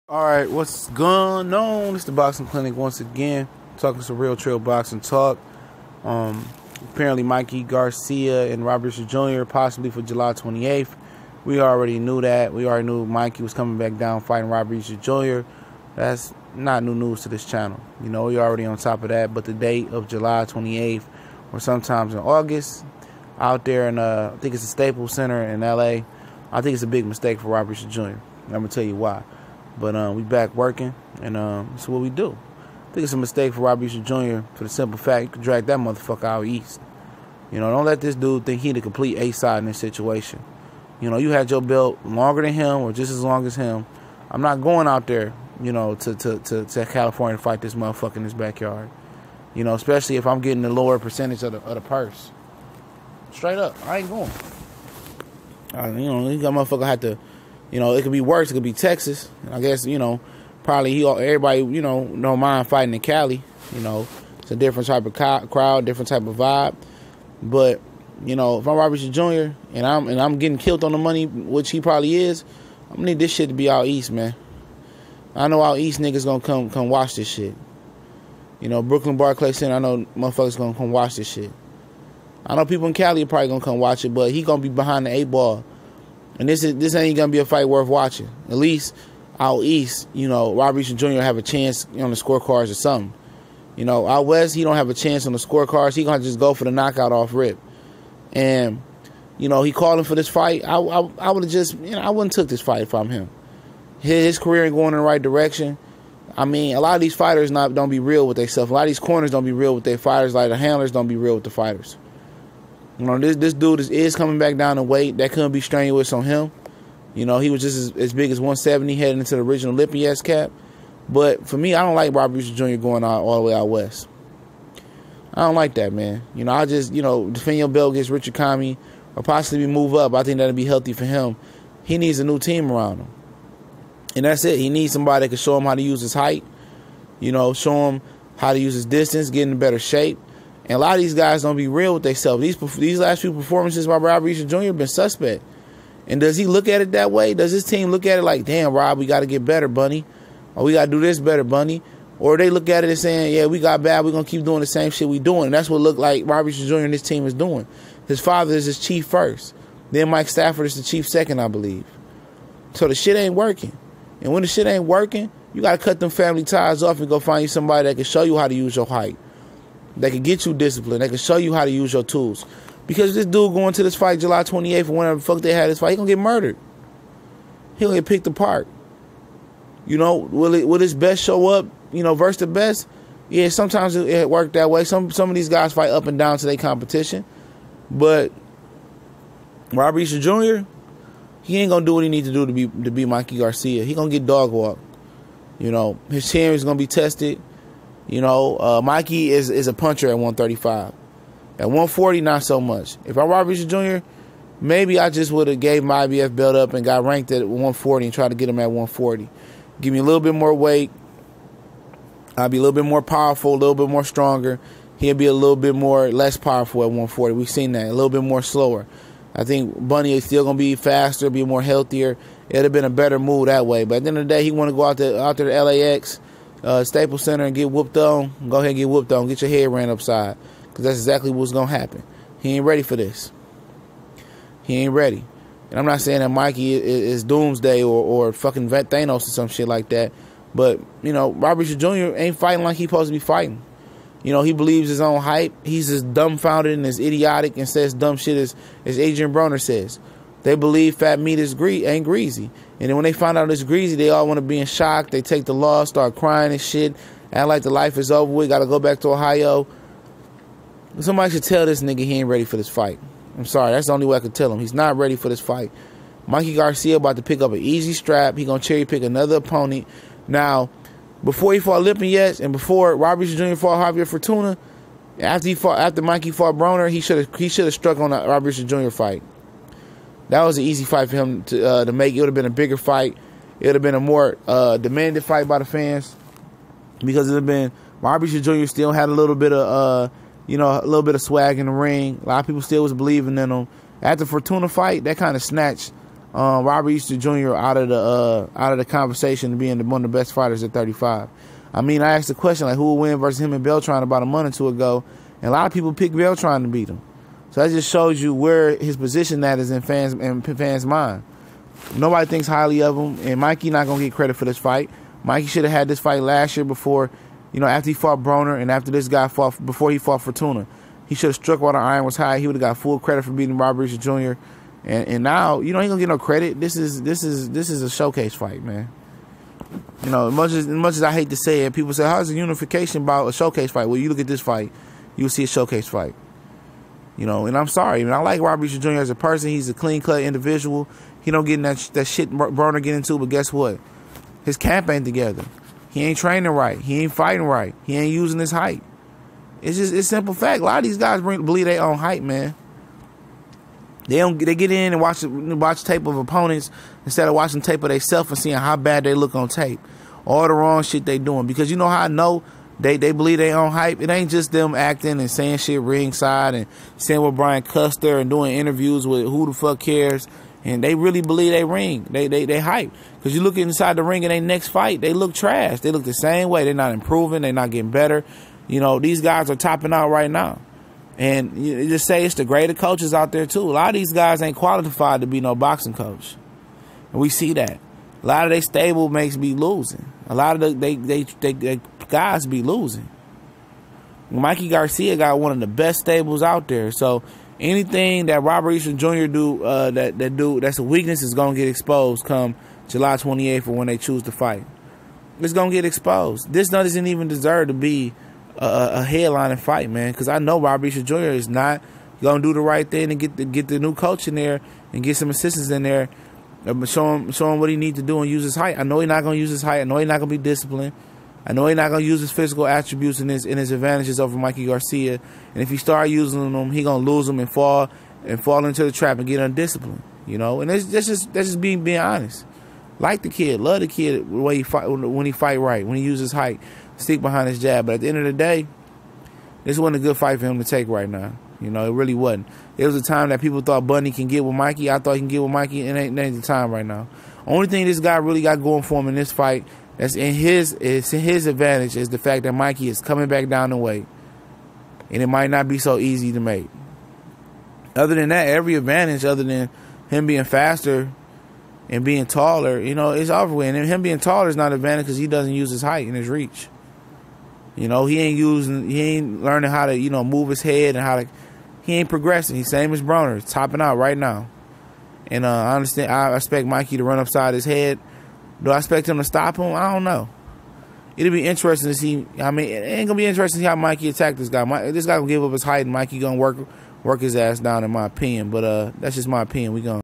Alright, what's going on? It's the Boxing Clinic once again. Talking some real trail boxing talk. Apparently Mikey Garcia and Robert Jr. possibly for July 28th. We already knew that. We already knew Mikey was coming back down fighting Robert Jr. That's not new news to this channel. You know, we already on top of that. But the date of July 28th or sometimes in August out there in, I think it's the Staples Center in LA. I think it's a big mistake for Robert Jr. I'm going to tell you why. But we back working, and that's what we do. I think it's a mistake for Robert Jr. for the simple fact you can drag that motherfucker out east. You know, don't let this dude think he the complete A-side in this situation. You know, you had your belt longer than him or just as long as him. I'm not going out there, you know, to California to fight this motherfucker in his backyard. You know, especially if I'm getting the lower percentage of the purse. Straight up, I ain't going. You know, you got motherfucker had to. You know, it could be worse. It could be Texas. I guess, you know, probably everybody, you know, don't mind fighting in Cali. You know, it's a different type of crowd, different type of vibe. But, you know, if I'm Robert Jr. and I'm getting killed on the money, which he probably is, I'm gonna need this shit to be out east, man. I know out east niggas gonna come watch this shit. You know, Brooklyn Barclay Center, I know motherfuckers gonna come watch this shit. I know people in Cali are probably gonna come watch it, but he gonna be behind the 8-ball. And this ain't gonna be a fight worth watching. At least out east, you know, Robert Jr. have a chance on the scorecards or something. You know, out west, he don't have a chance on the scorecards. He gonna just go for the knockout off rip. And, you know, he called him for this fight. I would have just, you know, I wouldn't took this fight if I'm him. His career ain't going in the right direction. I mean, a lot of these fighters don't be real with themselves. A lot of these corners don't be real with their fighters. Like the handlers don't be real with the fighters. You know, this dude is coming back down in weight. That couldn't be strenuous on him. You know, he was just as big as 170 heading into the original Olympiads cap. But for me, I don't like Robert Jr. going all the way out west. I don't like that, man. You know, I just, you know, defend your belt against Richard Kami or possibly move up. I think that'd be healthy for him. He needs a new team around him. And that's it. He needs somebody that can show him how to use his height. You know, show him how to use his distance, get in better shape. And a lot of these guys don't be real with themselves. These last few performances by Robert Jr. have been suspect. And does he look at it that way? Does his team look at it like, damn, Rob, we got to get better, Bunny? Or we got to do this better, Bunny? Or they look at it and saying, yeah, we got bad, we're going to keep doing the same shit we doing. And that's what looked like Robert Jr. and his team is doing. His father is his chief first. Then Mike Stafford is the chief second, I believe. So the shit ain't working. And when the shit ain't working, you got to cut them family ties off and go find you somebody that can show you how to use your height. That can get you discipline. That can show you how to use your tools. Because this dude going to this fight July 28th or whenever the fuck they had this fight, he gonna get murdered. He gonna get picked apart. You know, will his best show up, you know, versus the best? Yeah, sometimes it worked that way. Some of these guys fight up and down to their competition. But Robert Jr., he ain't gonna do what he needs to do to be Mikey Garcia. He gonna get dog walked. You know, his chin is gonna be tested. You know, Mikey is a puncher at 135. At 140, not so much. If I'm Robert Jr., maybe I just would have gave my IBF belt up and got ranked at 140 and tried to get him at 140. Give me a little bit more weight. I'll be a little bit more powerful, a little bit more stronger. He'll be a little bit more less powerful at 140. We've seen that. A little bit more slower. I think Bunny is still going to be faster, be more healthier. It would have been a better move that way. But at the end of the day, he want to go out there to LAX. Staples Center and get whooped on. Go ahead and get whooped on. Get your head ran upside. Because that's exactly what's going to happen. He ain't ready for this. He ain't ready. And I'm not saying that Mikey is Doomsday or fucking Thanos or some shit like that. But, you know, Robert Jr. ain't fighting like he's supposed to be fighting. You know, he believes his own hype. He's as dumbfounded and as idiotic and says dumb shit as Adrian Broner says. They believe fat meat ain't greasy. And then when they find out it's greasy, they all want to be in shock. They take the loss, start crying and shit. Act like the life is over with. Got to go back to Ohio. Somebody should tell this nigga he ain't ready for this fight. I'm sorry. That's the only way I could tell him. He's not ready for this fight. Mikey Garcia about to pick up an easy strap. He going to cherry pick another opponent. Now, before he fought Lipinets and before Robert Jr. fought Javier Fortuna, after Mikey fought Broner, he should have struck on the Robert Jr. fight. That was an easy fight for him to make. It would have been a bigger fight. It would have been a more demanded fight by the fans because it would have been Robert Jr. still had a little bit of a little bit of swag in the ring. A lot of people still was believing in him. After Fortuna fight, that kind of snatched Robert Easter Jr. out of the conversation to being one of the best fighters at 35. I mean, I asked the question, like, who will win versus him and Beltran about a month or two ago, and a lot of people picked Beltran to beat him. So that just shows you where his position that is in fans' mind. Nobody thinks highly of him, and Mikey not going to get credit for this fight. Mikey should have had this fight last year before, after he fought Broner and after this guy before he fought Fortuna. He should have struck while the iron was high. He would have got full credit for beating Robert Easter Jr. And now, he ain't going to get no credit. This is a showcase fight, man. As much as I hate to say it, people say, how's the unification about a showcase fight? Well, you look at this fight, you'll see a showcase fight. And I'm sorry. I like Robert Easter Jr. as a person. He's a clean-cut individual. He don't get in that shit Broner get into, but guess what? His camp ain't together. He ain't training right. He ain't fighting right. He ain't using his height. It's simple fact. A lot of these guys believe their own height, man. They get in and watch tape of opponents instead of watching tape of themselves and seeing how bad they look on tape. All the wrong shit they doing. Because you know how I know they believe their own hype? It ain't just them acting and saying shit ringside and saying with Brian Custer and doing interviews with who the fuck cares. And they really believe they ring. They hype. Because you look inside the ring in their next fight, they look trash. They look the same way. They're not improving. They're not getting better. These guys are topping out right now. And you just say it's the greater coaches out there, too. A lot of these guys ain't qualified to be no boxing coach. And we see that. A lot of their stable makes be losing. A lot of they guys be losing. Mikey Garcia got one of the best stables out there. So anything that Robert Easter Jr. do that's a weakness is going to get exposed come July 28th or when they choose to fight. It's going to get exposed. This doesn't even deserve to be a headlining fight, man, because I know Robert Easter Jr. is not going to do the right thing and get the new coach in there and get some assistants in there, show him what he needs to do and use his height. I know he's not going to use his height. I know he's not going to be disciplined. I know he's not going to use his physical attributes and his advantages over Mikey Garcia. And if he start using them, he's going to lose them and fall into the trap and get undisciplined. And that's just being honest. Like the kid, love the kid when he fight right, when he uses his height, stick behind his jab. But at the end of the day, this wasn't a good fight for him to take right now. It really wasn't. There was a time that people thought Bundy can get with Mikey. I thought he can get with Mikey, and it ain't the time right now. Only thing this guy really got going for him in this fight that's in his advantage is the fact that Mikey is coming back down the weight, and it might not be so easy to make. Other than that, every advantage other than him being faster and being taller, it's over with. And him being taller is not an advantage because he doesn't use his height and his reach. He ain't learning how to, move his head and he ain't progressing. He's same as Broner. He's topping out right now. And I expect Mikey to run upside his head. Do I expect him to stop him? I don't know. It'll be interesting to see. It ain't going to be interesting to see how Mikey attack this guy. This guy going to give up his height and Mikey going to work his ass down, in my opinion. But that's just my opinion. We going